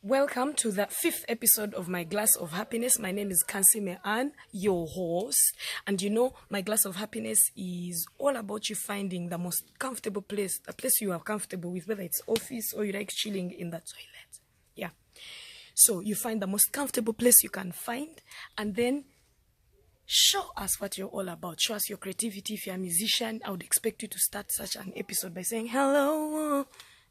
Welcome to the 5th episode of My Glass of Happiness. My name is Kansiime Anne, your host. And you know, My Glass of Happiness is all about you finding the most comfortable place, a place you are comfortable with, whether it's office or you like chilling in the toilet. Yeah. So you find the most comfortable place you can find and then show us what you're all about. Show us your creativity. If you're a musician, I would expect you to start such an episode by saying hello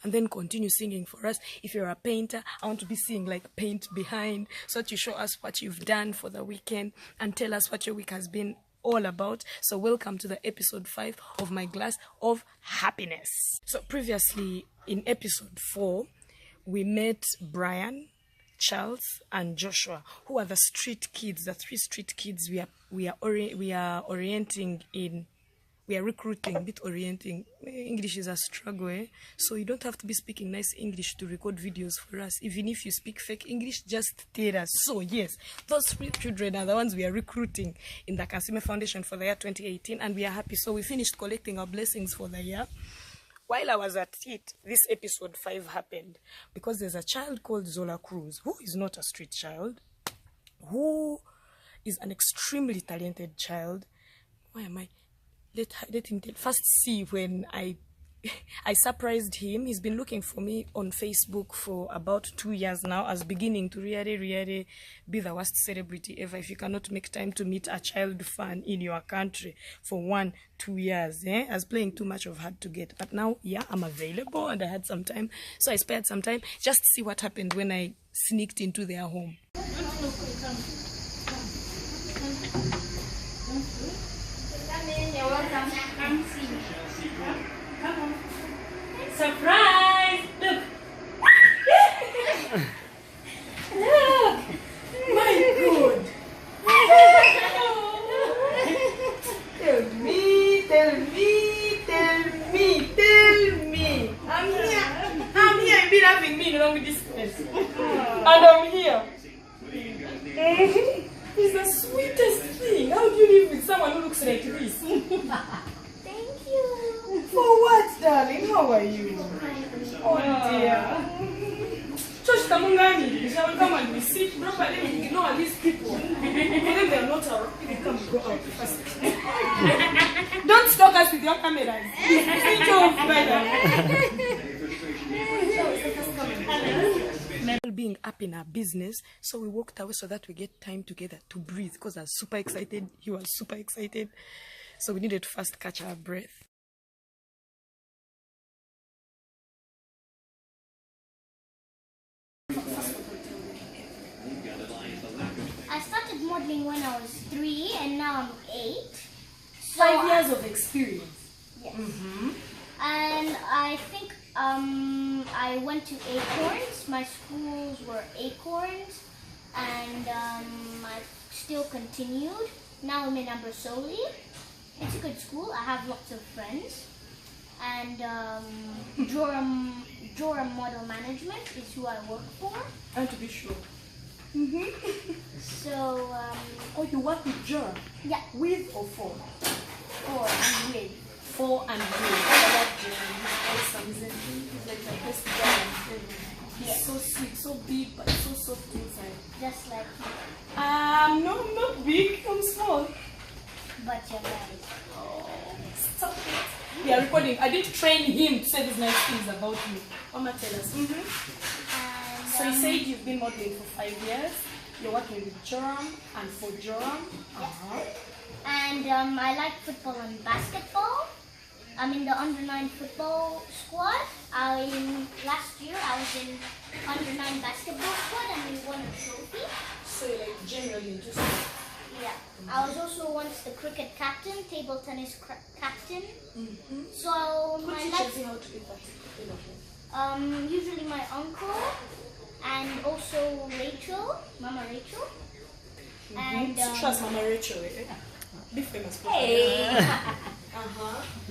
and then continue singing for us. If you're a painter, I want to be seeing like paint behind so that you show us what you've done for the weekend and tell us what your week has been all about. So welcome to the episode 5 of My Glass of Happiness. So previously in episode 4, we met Brian, Charles and Joshua, who are the street kids, the 3 street kids we are recruiting, a bit orienting. English is a struggle, eh? So you don't have to be speaking nice English to record videos for us. Even if you speak fake English, just tell us. So yes, those 3 children are the ones we are recruiting in the Kansiime Foundation for the year 2018, and we are happy. So we finished collecting our blessings for the year. While I was at it, this episode 5 happened because there's a child called Zola Cruz, who is not a street child, who is an extremely talented child. Why am I? Let him first see when I surprised him. He's been looking for me on Facebook for about 2 years now, as beginning to really be the worst celebrity ever. If you cannot make time to meet a child fan in your country for 1-2 years, as playing too much of hard to get. But now, yeah, I'm available and I had some time. So I spared some time just to see what happened when I sneaked into their home. You're welcome. Come see me. Come on. Surprise! Look! Look! My God! Tell me! I'm here. I've been having me along with this person. And I'm here. It's the sweetest thing. How do you live with someone who looks like this? Thank you. For what, darling? How are you? Oh dear. Church Tamungani, shall we come and we sit properly and ignore these people? For them they are not around. They come go out first. Don't stalk us with your cameras. Switch off, brother. Being up in our business, so we walked away so that we get time together to breathe, because I was super excited, he was super excited, so we needed to first catch our breath. I started modeling when I was 3 and now I'm 8. So 5 years of experience. Yes. And I think I went to Acorns. My schools were Acorns, and I still continued. Now I'm in Ambersoli. It's a good school. I have lots of friends. And Joram Model Management is who I work for. And to be sure. So, Oh, you work with Joram? yeah, With or for? for and with. For and with. I love Joram. He's awesome, isn't he? He's like the best guy. Yeah. So sweet, so big, but so soft inside. Just like you. No, I'm not big. I'm small. But you're nice. Oh, stop it. We are recording. I didn't train him to say these nice things about you. Mama, tell us. And, So you said you've been modeling for 5 years. You're working with Joram and for Joram. And I like football and basketball. I'm in the under-9 football squad. Last year I was in under-9 basketball squad and we won a trophy. So you're like generally into sports. Yeah. I was also once the cricket captain, table tennis captain. So Who my teaches you life, how to do that? usually my uncle and also Rachel, Mama Rachel. And Trust Mama Rachel. Be famous. hey. And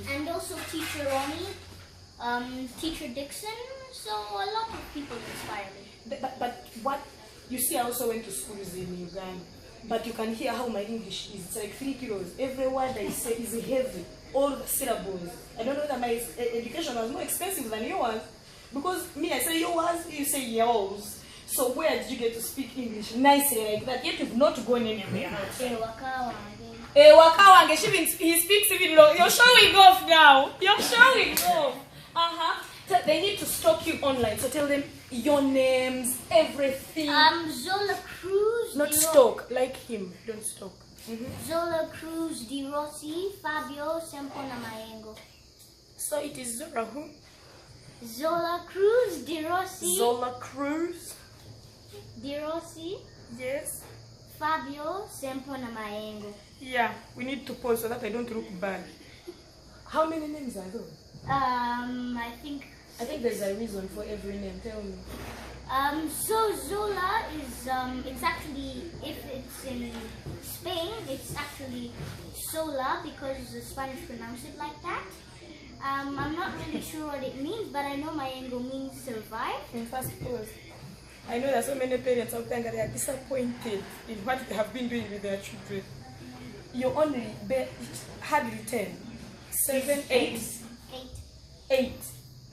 And also Teacher Ronnie, Teacher Dixon, so a lot of people inspire me. But what you see, I also went to schools in Uganda. But you can hear how my English is. It's like 3 kilos. Every word I say is heavy. All the syllables. I don't know that my education was more expensive than yours. Because me, I say yours, you say yours. So where did you get to speak English nicely like that? Yet you've not gone anywhere. Wakawange, he speaks even low. You're showing off now. You're showing off. So they need to stalk you online. So tell them your names, everything. Zola Cruz. Not stalk, like him. Don't stalk. Zola Cruz, Di Rossi, Fabio, Sempona Mayengo. So it is Zora who? Zola Cruz, Di Rossi. Zola Cruz. Di Rossi. Yes. Fabio, Sempona Mayengo. Yeah, we need to pause so that I don't look bad. How many names are those? I think there's a reason for every name. Tell me. So Zola is it's actually, if it's in Spain, it's actually Sola because the Spanish pronounce it like that. I'm not really sure what it means, but I know Mayengo means survive. In first pause. I know that so many parents out there, they are disappointed in what they have been doing with their children. You only hardly 10, 7, 8, 8,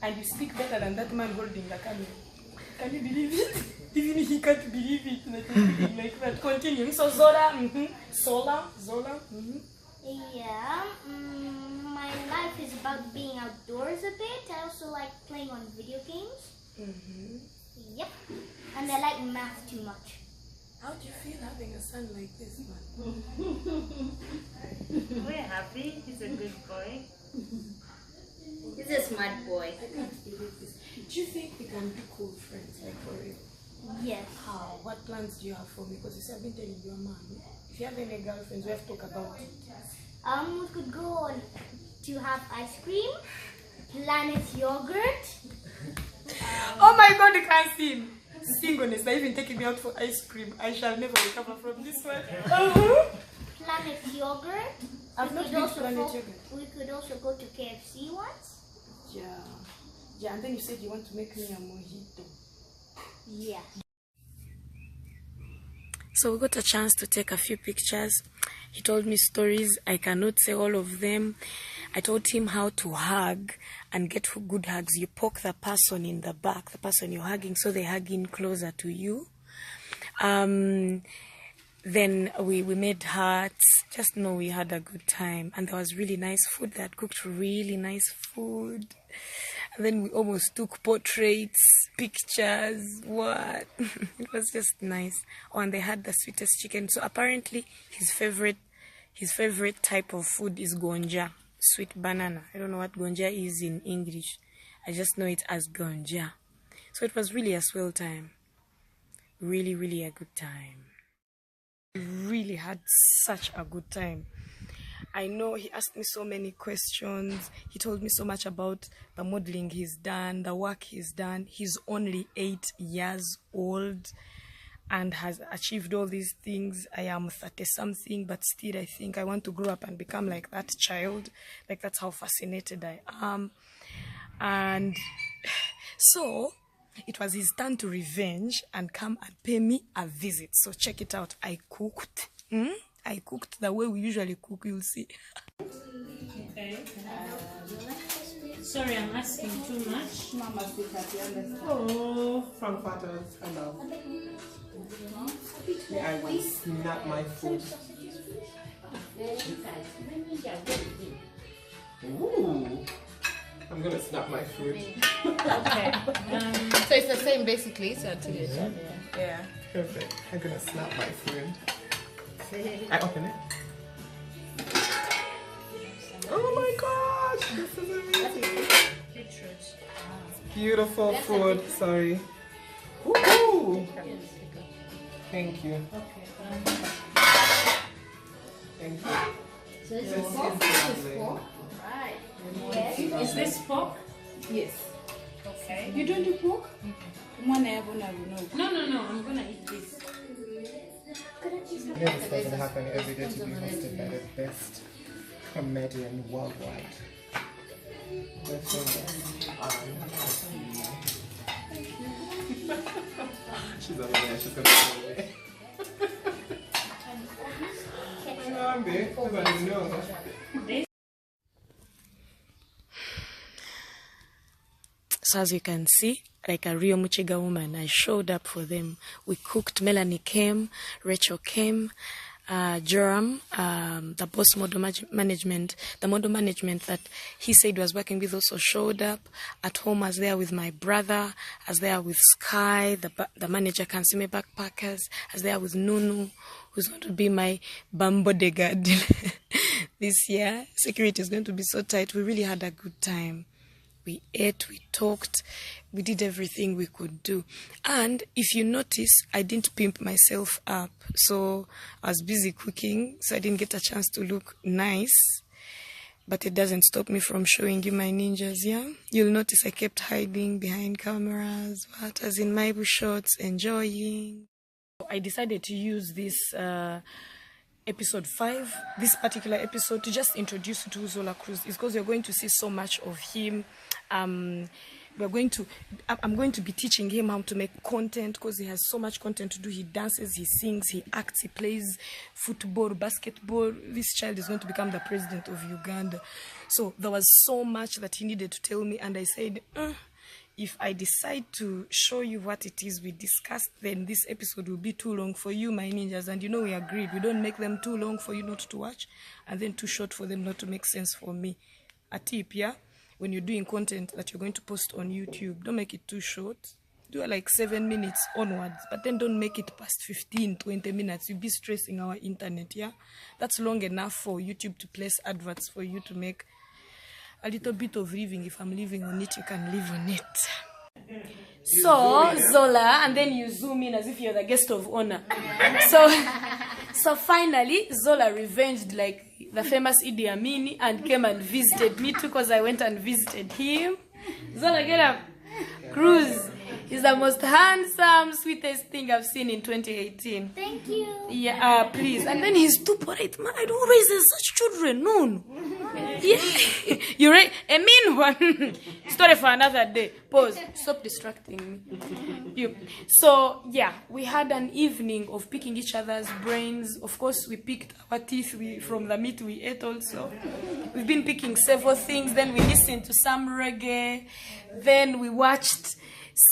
and you speak better than that man holding the camera. Can you believe it? Even he can't believe it. Like that. Continue. So Zola, Zola. Yeah. My life is about being outdoors a bit. I also like playing on video games. Yep. And I like math too much. How do you feel having a son like this, man? We're happy. He's a good boy. He's a smart boy. I can't believe this. Do you think we can be cool friends, like for real? Yes. How? What plans do you have for me? Because you said I've been telling your mom. If you have any girlfriends, we have to talk about it. We could go on to have ice cream, Planet Yogurt. Oh my God, you can't sing. Singleness, they're even taking me out for ice cream. I shall never recover from this one. Planet Yogurt. I've not been to Planet Yogurt. We could also go to KFC once. Yeah, and then you said you want to make me a mojito. Yeah. So we got a chance to take a few pictures. He told me stories. I cannot say all of them. I told him how to hug and get good hugs. You poke the person in the back, the person you're hugging, so they hug in closer to you. Then we made hearts. Just know we had a good time. And there was really nice food. They had cooked really nice food. And then we almost took portraits, pictures, what? It was just nice. Oh, and they had the sweetest chicken. So apparently his favorite type of food is gonja, sweet banana. I don't know what gonja is in English. I just know it as gonja. So it was really a swell time. Really, really a good time. We really had such a good time. I know he asked me so many questions. He told me so much about the modeling he's done, the work he's done. He's only 8 years old and has achieved all these things. I am 30-something, but still I think I want to grow up and become like that child. Like, that's how fascinated I am. And so it was his turn to revenge and come and pay me a visit. So check it out. I cooked. I cooked the way we usually cook, you'll see. Okay. Sorry, I'm asking too much. Oh, Frankfurters, I love. I will snap my food. Ooh, I'm gonna snap my food. Okay. So it's the same basically, so yeah. Perfect. I'm gonna snap my food. I open it. Oh my gosh, this is amazing. Beautiful food. Sorry. Woohoo! Thank you. Thank you. So this This is pork. is lovely. Right. Is this pork? Yes. Okay. You don't do pork? No. I'm gonna eat this. This doesn't happen every day to be hosted by the best comedian worldwide. The famous Anne. She's over there, she's gonna go away. I know I'm big, because I didn't know. So as you can see, like a real Muchiga woman. I showed up for them. We cooked. Melanie came, Rachel came, Joram, the boss model management, the model management that he said was working with, also showed up. At home, I was there with my brother, I was there with Sky, the manager, Kansiime Backpackers, I was there with Nunu, who's going to be my bodyguard this year. Security is going to be so tight. We really had a good time. We ate, we talked, we did everything we could do. And if you notice, I didn't pimp myself up. So I was busy cooking, so I didn't get a chance to look nice. But it doesn't stop me from showing you my ninjas, yeah? You'll notice I kept hiding behind cameras, but as in my shots, enjoying. I decided to use this episode 5, this particular episode, to just introduce you to Zola Cruz. It's because you're going to see so much of him. I'm going to be teaching him how to make content, because he has so much content to do. He dances, he sings, he acts, he plays football, basketball. This child is going to become the president of Uganda. So there was so much that he needed to tell me, and I said, if I decide to show you what it is we discussed, then this episode will be too long for you, my ninjas. And you know we agreed. We don't make them too long for you not to watch, and then too short for them not to make sense for me. A tip, yeah? When you're doing content that you're going to post on YouTube, don't make it too short. Do like 7 minutes onwards, but then don't make it past 15, 20 minutes. You'll be stressing our internet, yeah? That's long enough for YouTube to place adverts for you to make a little bit of living. If I'm living on it, you can live on it. So, Zola, and then you zoom in as if you're the guest of honor. So finally, Zola revenged like the famous Idi Amin and came and visited me too, because I went and visited him. Zola, get up. Cruz is the most handsome, sweetest thing I've seen in 2018. Thank you. Yeah, please. And then he's too polite, man. I don't raise such children, no. Yeah. You're right. A mean one. Story for another day. Pause. Stop distracting me. So, yeah, we had an evening of picking each other's brains. Of course, we picked our teeth from the meat we ate also. We've been picking several things. Then we listened to some reggae. Then we watched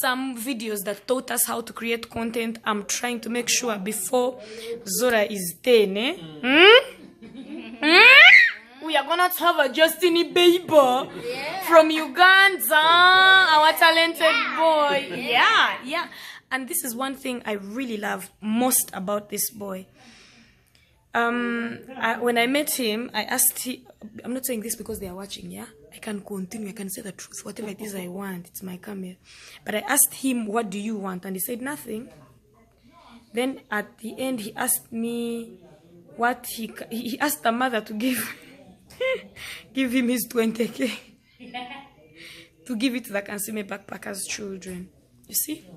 some videos that taught us how to create content. I'm trying to make sure before Zola is 10, we are gonna have a Justini Bieber from Uganda, our talented boy. Yeah. And this is one thing I really love most about this boy. When I met him, I asked him, I'm not saying this because they are watching, yeah? I can continue, I can say the truth, whatever it is I want, it's my camera. But I asked him, what do you want? And he said, nothing. Then at the end, he asked me what he asked the mother to give him his 20K to give it to the Kansiime Backpackers children. You see?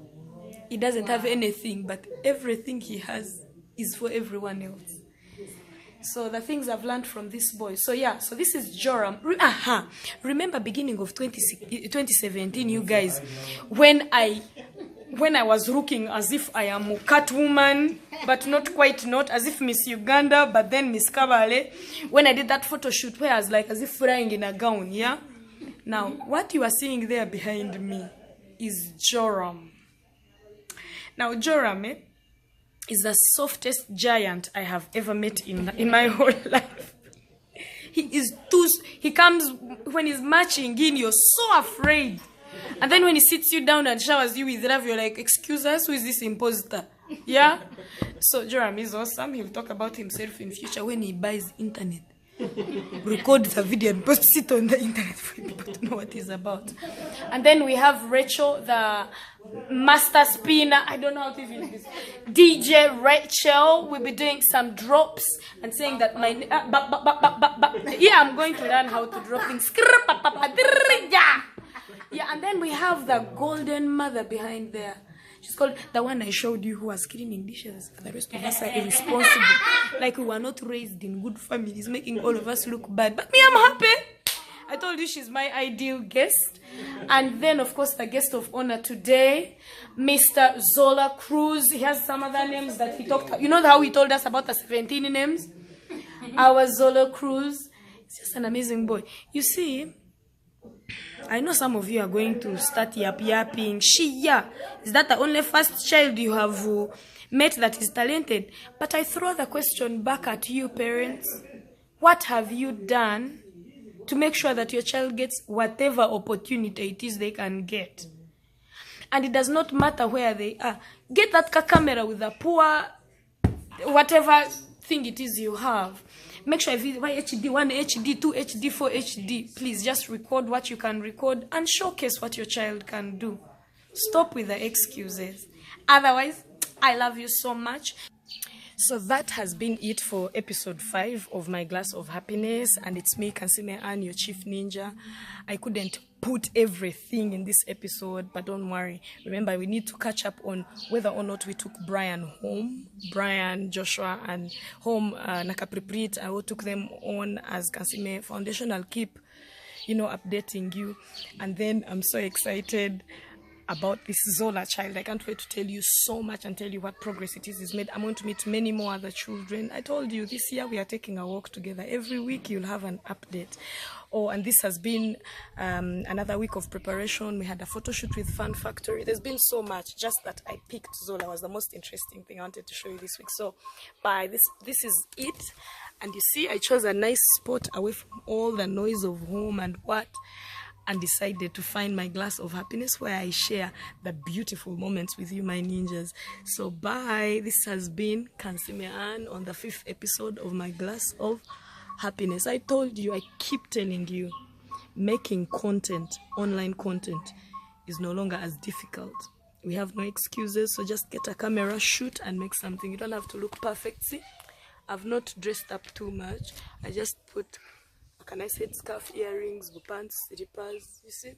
He doesn't have anything, but everything he has is for everyone else. So the things I've learned from this boy. So yeah, so this is Joram. Remember beginning of 2017, you guys, when I was looking as if I am a Catwoman, but not quite, not as if Miss Uganda, but then Miss Kabale, when I did that photo shoot where I was like as if flying in a gown, yeah? Now, what you are seeing there behind me is Joram. Now, Joram, is the softest giant I have ever met in my whole life. He comes, when he's marching in, you're so afraid. And then when he sits you down and showers you with love, you're like, excuse us, who is this imposter? Yeah? So Joram is awesome. He'll talk about himself in future when he buys internet. Record the video and post it on the internet for people to know what he's about. And then we have Rachel, the master spinner. I don't know how to even this. DJ Rachel will be doing some drops and saying that my yeah, I'm going to learn how to drop things. Yeah, and then we have the golden mother behind there. She's called the one I showed you, who was cleaning dishes. The rest of us are irresponsible. Like we were not raised in good families, making all of us look bad. But me, I'm happy. I told you she's my ideal guest. And then, of course, the guest of honor today, Mr. Zola Cruz. He has some other names that he talked about. You know how he told us about the 17 names? Our Zola Cruz. He's just an amazing boy. You see, I know some of you are going to start yapping. Is that the only first child you have met that is talented? But I throw the question back at you, parents. What have you done to make sure that your child gets whatever opportunity it is they can get? And it does not matter where they are. Get that camera with a poor, whatever thing it is you have. Make sure if it's HD 1 HD 2 HD 4 HD, please just record what you can record and showcase what your child can do. Stop with the excuses. Otherwise, I love you so much. So that has been it for episode 5 of My Glass of Happiness, and it's me, Kansiime Anne, your chief ninja. I couldn't put everything in this episode, but don't worry. Remember, we need to catch up on whether or not we took Brian home, Brian, Joshua, and home Nakapriprit. I took them on as Kansiime Foundation. I'll keep, updating you. And then I'm so excited about this Zola child. I can't wait to tell you so much and tell you what progress it is made. I'm going to meet many more other children. I told you this year we are taking a walk together. Every week you'll have an update. Oh, and this has been another week of preparation. We had a photo shoot with Fun Factory. There's been so much. Just that I picked Zola was the most interesting thing I wanted to show you this week. So bye. This is it. And you see, I chose a nice spot away from all the noise of home and and decided to find my glass of happiness where I share the beautiful moments with you, my ninjas. So bye. This has been Kansiime Anne on the 5th episode of My Glass of Happiness. I told you, I keep telling you, making content, online content, is no longer as difficult. We have no excuses, so just get a camera, shoot, and make something. You don't have to look perfect. See, I've not dressed up too much. I just put a nice headscarf, earrings, pants, slippers, you see?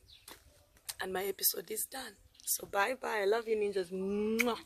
And my episode is done. So bye-bye. I love you, ninjas. Mwah.